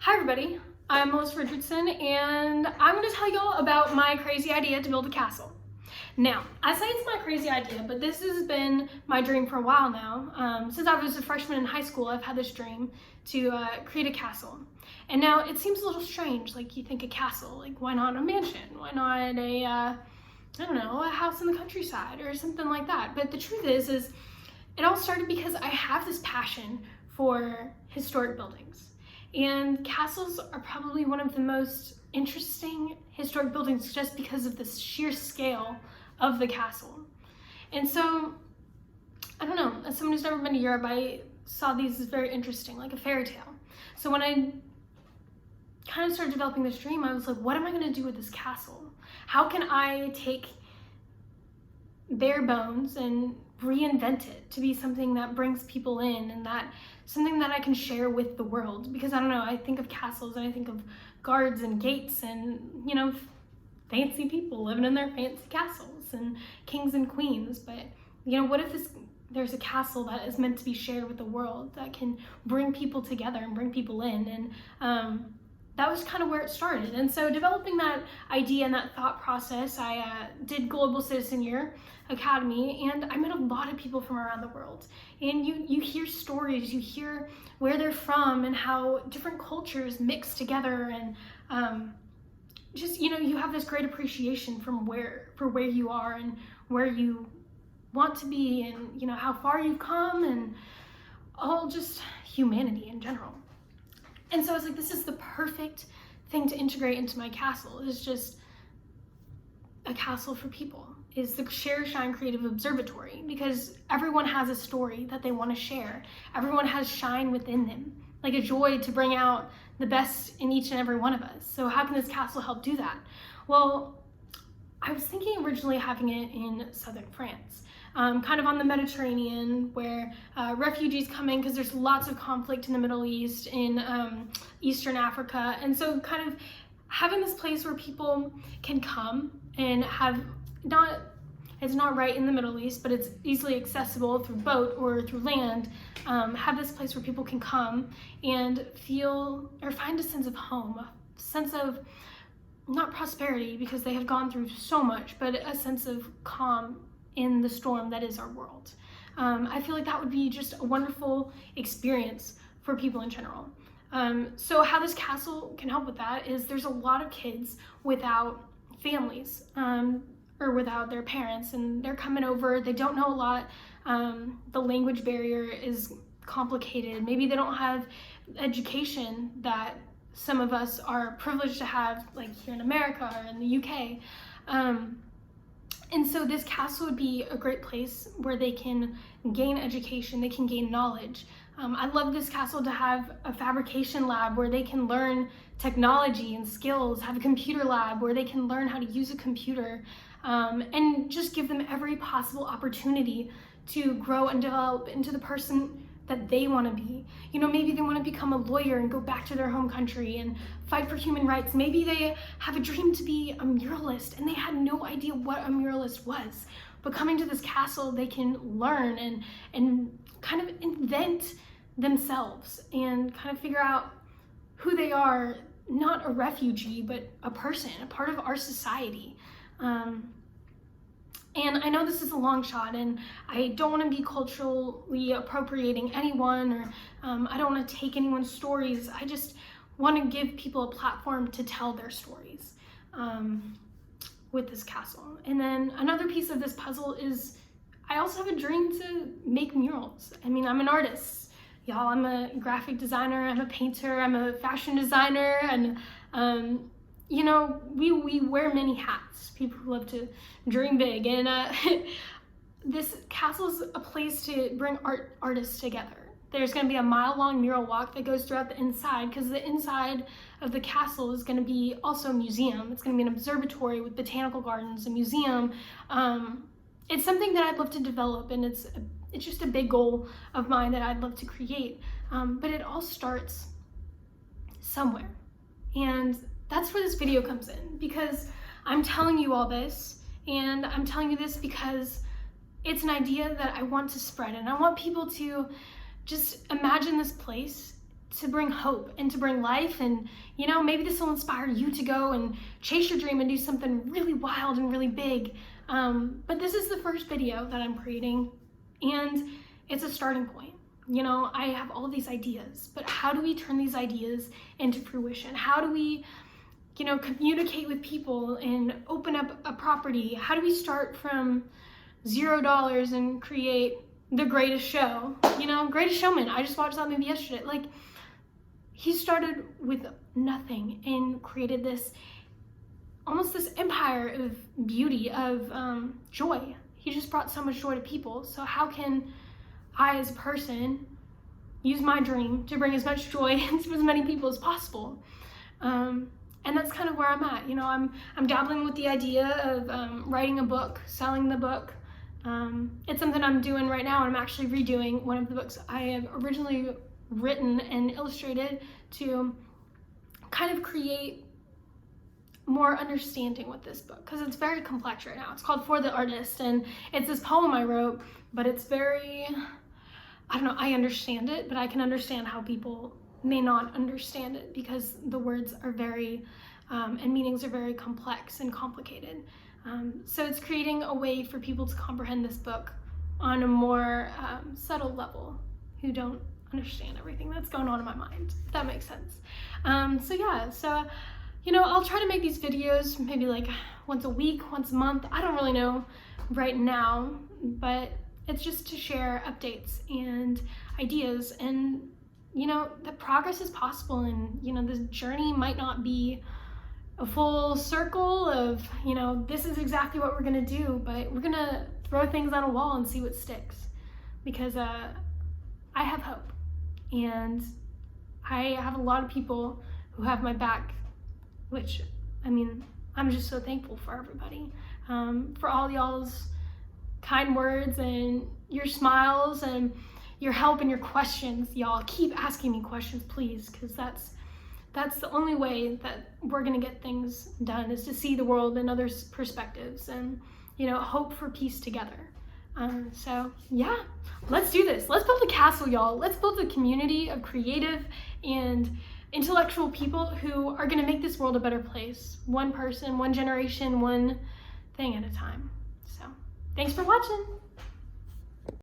Hi everybody, I'm Melissa Richardson and I'm going to tell you all about my crazy idea to build a castle. Now, I say it's my crazy idea, but this has been my dream for a while now. Since I was a freshman in high school, I've had this dream to create a castle. And now it seems a little strange, like you think a castle, like why not a mansion? Why not a, I don't know, a house in the countryside or something like that? But the truth is it all started because I have this passion for historic buildings. And castles are probably one of the most interesting historic buildings just because of the sheer scale of the castle. And so, I don't know, as someone who's never been to Europe, I saw these as very interesting, like a fairy tale. So when I kind of started developing this dream, I was like, what am I gonna do with this castle? How can I take bare bones and reinvent it to be something that brings people in and that something that I can share with the world? Because I don't know, I think of castles and I think of guards and gates and, you know, fancy people living in their fancy castles and kings and queens. But, you know, what if there's a castle that is meant to be shared with the world that can bring people together and bring people in? And that was kind of where it started. And so developing that idea and that thought process, I did Global Citizen Year Academy, and I met a lot of people from around the world. And you hear stories, you hear where they're from and how different cultures mix together, and just, you know, you have this great appreciation for where you are and where you want to be, and, you know, how far you've come, and all just humanity in general. And so I was like, this is the perfect thing to integrate into my castle. It's just a castle for people. Is the Share Shine Creative Observatory, because everyone has a story that they want to share. Everyone has shine within them, like a joy to bring out the best in each and every one of us. So how can this castle help do that? Well, I was thinking originally having it in southern France. Kind of on the Mediterranean, where refugees come in because there's lots of conflict in the Middle East, in Eastern Africa. And so kind of having this place where people can come and have it's not right in the Middle East, but it's easily accessible through boat or through land. Have this place where people can come and feel or find a sense of home, a sense of not prosperity because they have gone through so much, but a sense of calm in the storm that is our world. I feel like that would be just a wonderful experience for people in general. So how this castle can help with that is there's a lot of kids without families or without their parents, and they're coming over, they don't know a lot. The language barrier is complicated. Maybe they don't have education that some of us are privileged to have, like here in America or in the UK. And so this castle would be a great place where they can gain education, they can gain knowledge. I'd love this castle to have a fabrication lab where they can learn technology and skills, have a computer lab where they can learn how to use a computer, and just give them every possible opportunity to grow and develop into the person that they want to be. You know, maybe they want to become a lawyer and go back to their home country and fight for human rights. Maybe they have a dream to be a muralist and they had no idea what a muralist was. But coming to this castle, they can learn and kind of invent themselves and kind of figure out who they are, not a refugee, but a person, a part of our society. And I know this is a long shot, and I don't want to be culturally appropriating anyone, or I don't want to take anyone's stories. I just want to give people a platform to tell their stories with this castle. And then another piece of this puzzle is I also have a dream to make murals. I mean, I'm an artist, y'all. I'm a graphic designer, I'm a painter, I'm a fashion designer, and you know, we wear many hats. People who love to dream big, and this castle is a place to bring artists together. There's going to be a mile-long mural walk that goes throughout the inside, because the inside of the castle is going to be also a museum. It's going to be an observatory with botanical gardens, a museum. It's something that I'd love to develop, and it's just a big goal of mine that I'd love to create. But it all starts somewhere, and that's where this video comes in, because I'm telling you all this, and I'm telling you this because it's an idea that I want to spread, and I want people to just imagine this place to bring hope and to bring life. And, you know, maybe this will inspire you to go and chase your dream and do something really wild and really big. But this is the first video that I'm creating, and it's a starting point. You know, I have all these ideas, but how do we turn these ideas into fruition? How do we, you know, communicate with people and open up a property? How do we start from $0 and create The Greatest Show? You know, Greatest Showman. I just watched that movie yesterday. Like, he started with nothing and created this, almost this empire of beauty, of joy. He just brought so much joy to people. So how can I, as a person, use my dream to bring as much joy to as many people as possible? And that's kind of where I'm at. You know, I'm dabbling with the idea of writing a book, selling the book. It's something I'm doing right now, and I'm actually redoing one of the books I have originally written and illustrated to kind of create more understanding with this book, because it's very complex right now. It's called For the Artist, and it's this poem I wrote, but it's very, I don't know, I understand it, but I can understand how people may not understand it, because the words are very, and meanings are very complex and complicated. So it's creating a way for people to comprehend this book on a more subtle level, who don't understand everything that's going on in my mind, if that makes sense. So you know, I'll try to make these videos maybe like once a week, once a month. I don't really know right now, but it's just to share updates and ideas, and, you know, that progress is possible, and, you know, this journey might not be a full circle of, you know, this is exactly what we're gonna do, but we're gonna throw things on a wall and see what sticks, because I have hope, and I have a lot of people who have my back, which, I mean, I'm just so thankful for everybody, for all y'all's kind words and your smiles and your help and your questions. Y'all keep asking me questions, please, because that's the only way that we're gonna get things done, is to see the world in others' perspectives and, you know, hope for peace together. So yeah, let's do this. Let's build a castle, y'all. Let's build a community of creative and intellectual people who are gonna make this world a better place. One person, one generation, one thing at a time. So thanks for watching.